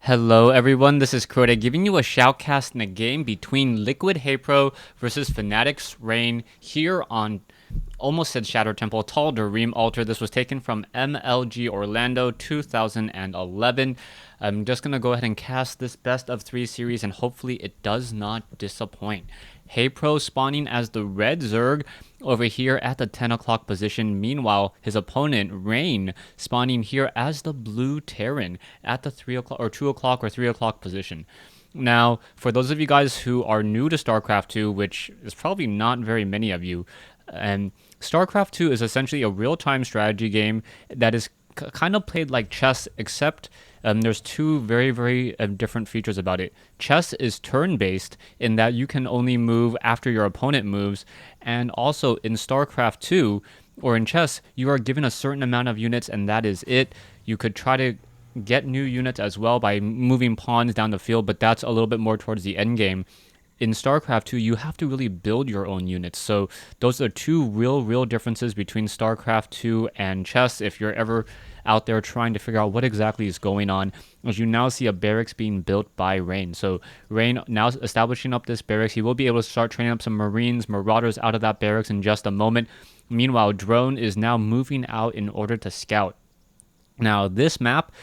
Hello everyone, this is Crota giving you a shoutcast in a game between Liquid Haypro versus Fanatics Rain here on almost said Shadow Temple Tall Dream Altar. This was taken from MLG Orlando 2011. I'm just going to go ahead and cast this best of 3 series and hopefully it does not disappoint. Haypro spawning as the red Zerg over here at the 10 o'clock position. Meanwhile, his opponent, Rain, spawning here as the blue Terran at the 3 o'clock or 2 o'clock or 3 o'clock position. Now, for those of you guys who are new to StarCraft 2, which is probably not very many of you, StarCraft 2 is essentially a real-time strategy game that is kind of played like chess, except there's two very different features about it. Chess is turn-based in that you can only move after your opponent moves, and also in StarCraft 2 or in chess, you are given a certain amount of units and that is it. You could try to get new units as well by moving pawns down the field, but that's a little bit more towards the end game. In StarCraft 2, you have to really build your own units. So those are two real differences between StarCraft 2 and chess. If you're ever out there trying to figure out what exactly is going on, as you now see a barracks being built by Rain. So Rain now establishing up this barracks. He will be able to start training up some Marines, Marauders out of that barracks in just a moment. Meanwhile, Drone is now moving out in order to scout. Now, this map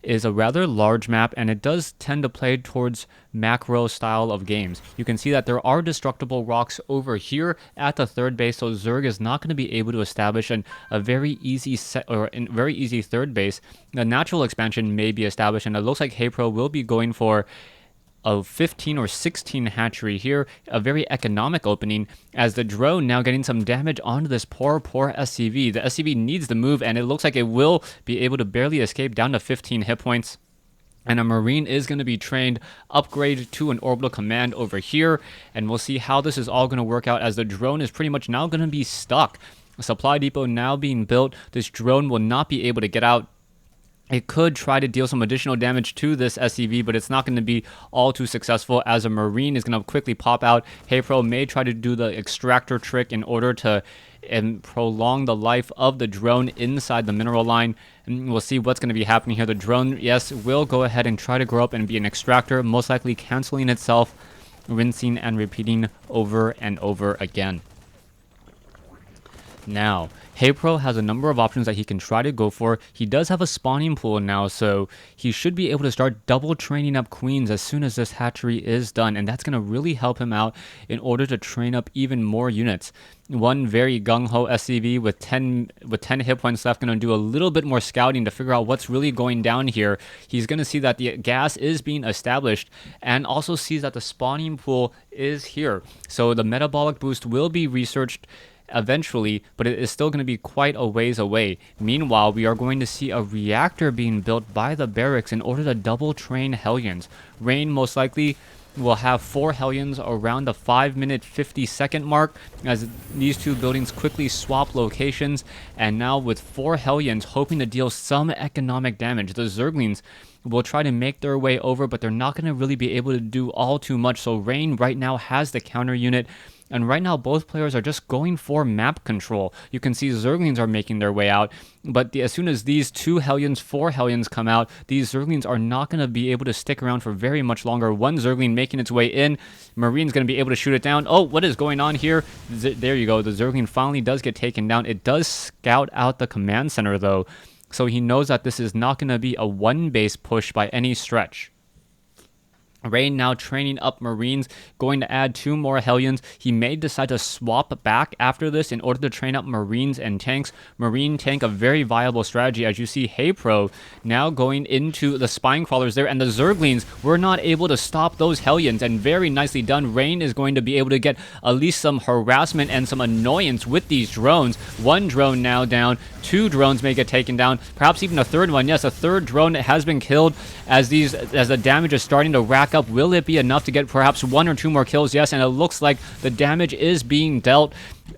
is a rather large map, and it does tend to play towards macro style of games. You can see that there are destructible rocks over here at the third base, so Zerg is not going to be able to establish a very easy very easy third base. The natural expansion may be established, and it looks like Haypro will be going for a 15 or 16 hatchery here, a very economic opening, as the drone now getting some damage onto this poor SCV. The SCV needs the move, and it looks like it will be able to barely escape down to 15 hit points. And a Marine is going to be trained, upgrade to an orbital command over here, and we'll see how this is all going to work out as the drone is pretty much now going to be stuck. A supply depot now being built. This drone will not be able to get out. It could try to deal some additional damage to this SCV, but it's not going to be all too successful as a Marine is going to quickly pop out. Haypro may try to do the extractor trick in order to prolong the life of the drone inside the mineral line. And we'll see what's going to be happening here. The drone, yes, will go ahead and try to grow up and be an extractor, most likely canceling itself, rinsing and repeating over and over again. Now, Haypro has a number of options that he can try to go for. He does have a spawning pool now, so he should be able to start double training up queens as soon as this hatchery is done, and that's going to really help him out in order to train up even more units. One very gung-ho SCV with 10 hit points left, going to do a little bit more scouting to figure out what's really going down here. He's going to see that the gas is being established and also sees that the spawning pool is here. So the metabolic boost will be researched eventually, but it is still going to be quite a ways away. Meanwhile, we are going to see a reactor being built by the barracks in order to double train Hellions. Rain most likely will have 4 Hellions around the 5-minute 50-second mark as these two buildings quickly swap locations, and now with 4 Hellions hoping to deal some economic damage. The Zerglings will try to make their way over, but they're not going to really be able to do all too much. So Rain right now has the counter unit, and right now both players are just going for map control. You can see Zerglings are making their way out, but as soon as these 4 Hellions come out, these Zerglings are not going to be able to stick around for very much longer. One Zergling making its way in. Marine's going to be able to shoot it down. Oh, what is going on here? There you go. The Zergling finally does get taken down. It does scout out the command center though, so he knows that this is not going to be a one-base push by any stretch. Rain now training up Marines, going to add 2 more Hellions. He may decide to swap back after this in order to train up Marines and tanks. Marine tank, a very viable strategy, as you see Haypro now going into the spine crawlers there, and the Zerglings were not able to stop those Hellions, and very nicely done. Rain is going to be able to get at least some harassment and some annoyance with these drones. 1 drone now down, 2 drones may get taken down, perhaps even a 3rd one. Yes, a 3rd drone has been killed as the damage is starting to rack up. Will it be enough to get perhaps 1 or 2 more kills? Yes, and it looks like the damage is being dealt.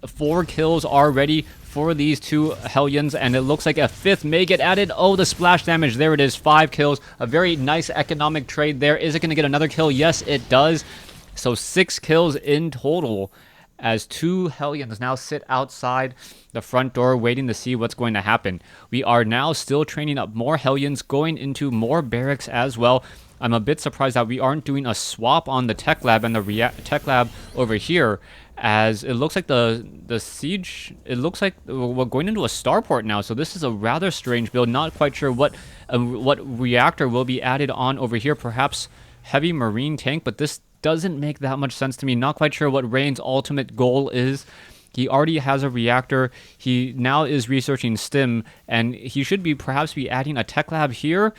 4 kills already for these 2 Hellions, and it looks like a 5th may get added. Oh, the splash damage. There it is, 5 kills. A very nice economic trade there. Is it going to get another kill? Yes, it does. So 6 kills in total as 2 Hellions now sit outside the front door waiting to see what's going to happen. We are now still training up more Hellions, going into more barracks as well. I'm a bit surprised that we aren't doing a swap on the tech lab and the tech lab over here, as it looks like the siege, it looks like we're going into a starport now. So this is a rather strange build. Not quite sure what reactor will be added on over here. Perhaps heavy marine tank, but this doesn't make that much sense to me. Not quite sure what Rain's ultimate goal is. He already has a reactor. He now is researching STEM, and he should be perhaps be adding a tech lab here,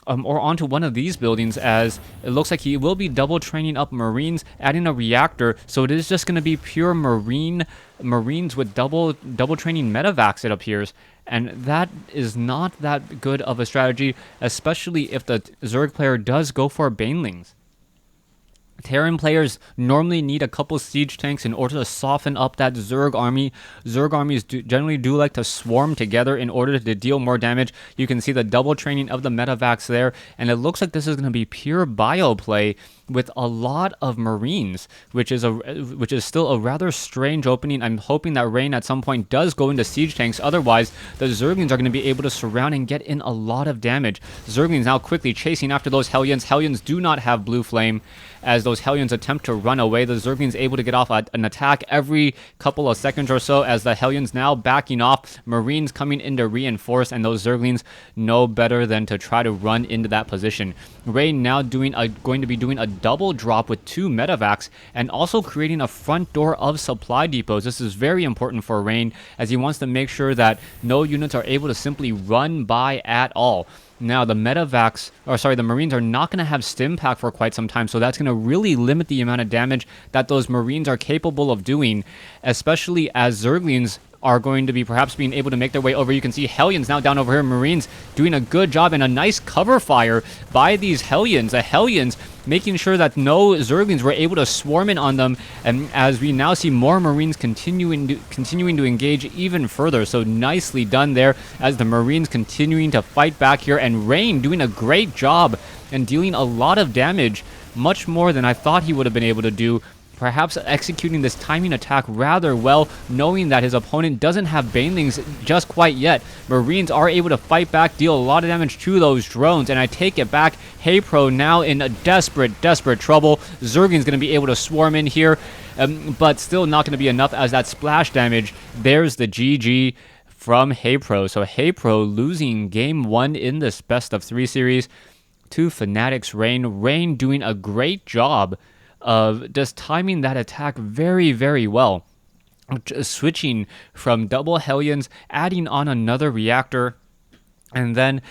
or onto one of these buildings, as it looks like he will be double training up Marines, adding a reactor. So it is just going to be pure Marines with double training medevacs, it appears. And that is not that good of a strategy, especially if the Zerg player does go for Banelings. Terran players normally need a couple siege tanks in order to soften up that Zerg army. Zerg armies generally do like to swarm together in order to deal more damage. You can see the double training of the medevacs there, and it looks like this is going to be pure bio play with a lot of Marines, which is still a rather strange opening. I'm hoping that Rain at some point does go into siege tanks. Otherwise, the Zerglings are going to be able to surround and get in a lot of damage. Zerglings now quickly chasing after those Hellions. Hellions do not have blue flame. As those Hellions attempt to run away, the Zerglings able to get off an attack every couple of seconds or so, as the Hellions now backing off, Marines coming in to reinforce, and those Zerglings know better than to try to run into that position. Rain now going to be doing a double drop with 2 medevacs, and also creating a front door of supply depots. This is very important for Rain, as he wants to make sure that no units are able to simply run by at all. Now, the Marines are not going to have stim pack for quite some time, so that's going to really limit the amount of damage that those Marines are capable of doing, especially as Zerglings are going to be perhaps being able to make their way over. You can see Hellions now down over here. Marines doing a good job, and a nice cover fire by these Hellions. The Hellions making sure that no Zerglings were able to swarm in on them, and as we now see more Marines continuing to engage even further. So nicely done there, as the Marines continuing to fight back here, and Rain doing a great job and dealing a lot of damage, much more than I thought he would have been able to do. Perhaps executing this timing attack rather well, knowing that his opponent doesn't have Banelings just quite yet. Marines are able to fight back, deal a lot of damage to those drones, and I take it back. Haypro now in a desperate trouble. Zergling's going to be able to swarm in here, but still not going to be enough, as that splash damage. There's the GG from Haypro. So Haypro losing game 1 in this best of 3 series to Fanatics Rain. Rain doing a great job of just timing that attack very, very well. Switching from double Hellions, adding on another reactor, and then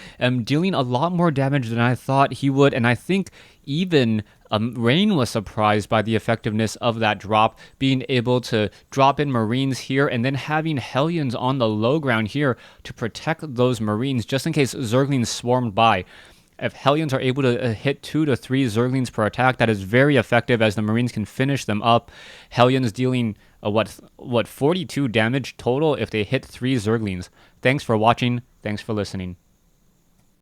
dealing a lot more damage than I thought he would. And I think even Rain was surprised by the effectiveness of that drop, being able to drop in Marines here, and then having Hellions on the low ground here to protect those Marines, just in case Zerglings swarmed by. If Hellions are able to hit 2 to 3 Zerglings per attack, that is very effective, as the Marines can finish them up. Hellions dealing, 42 damage total if they hit 3 Zerglings. Thanks for watching. Thanks for listening.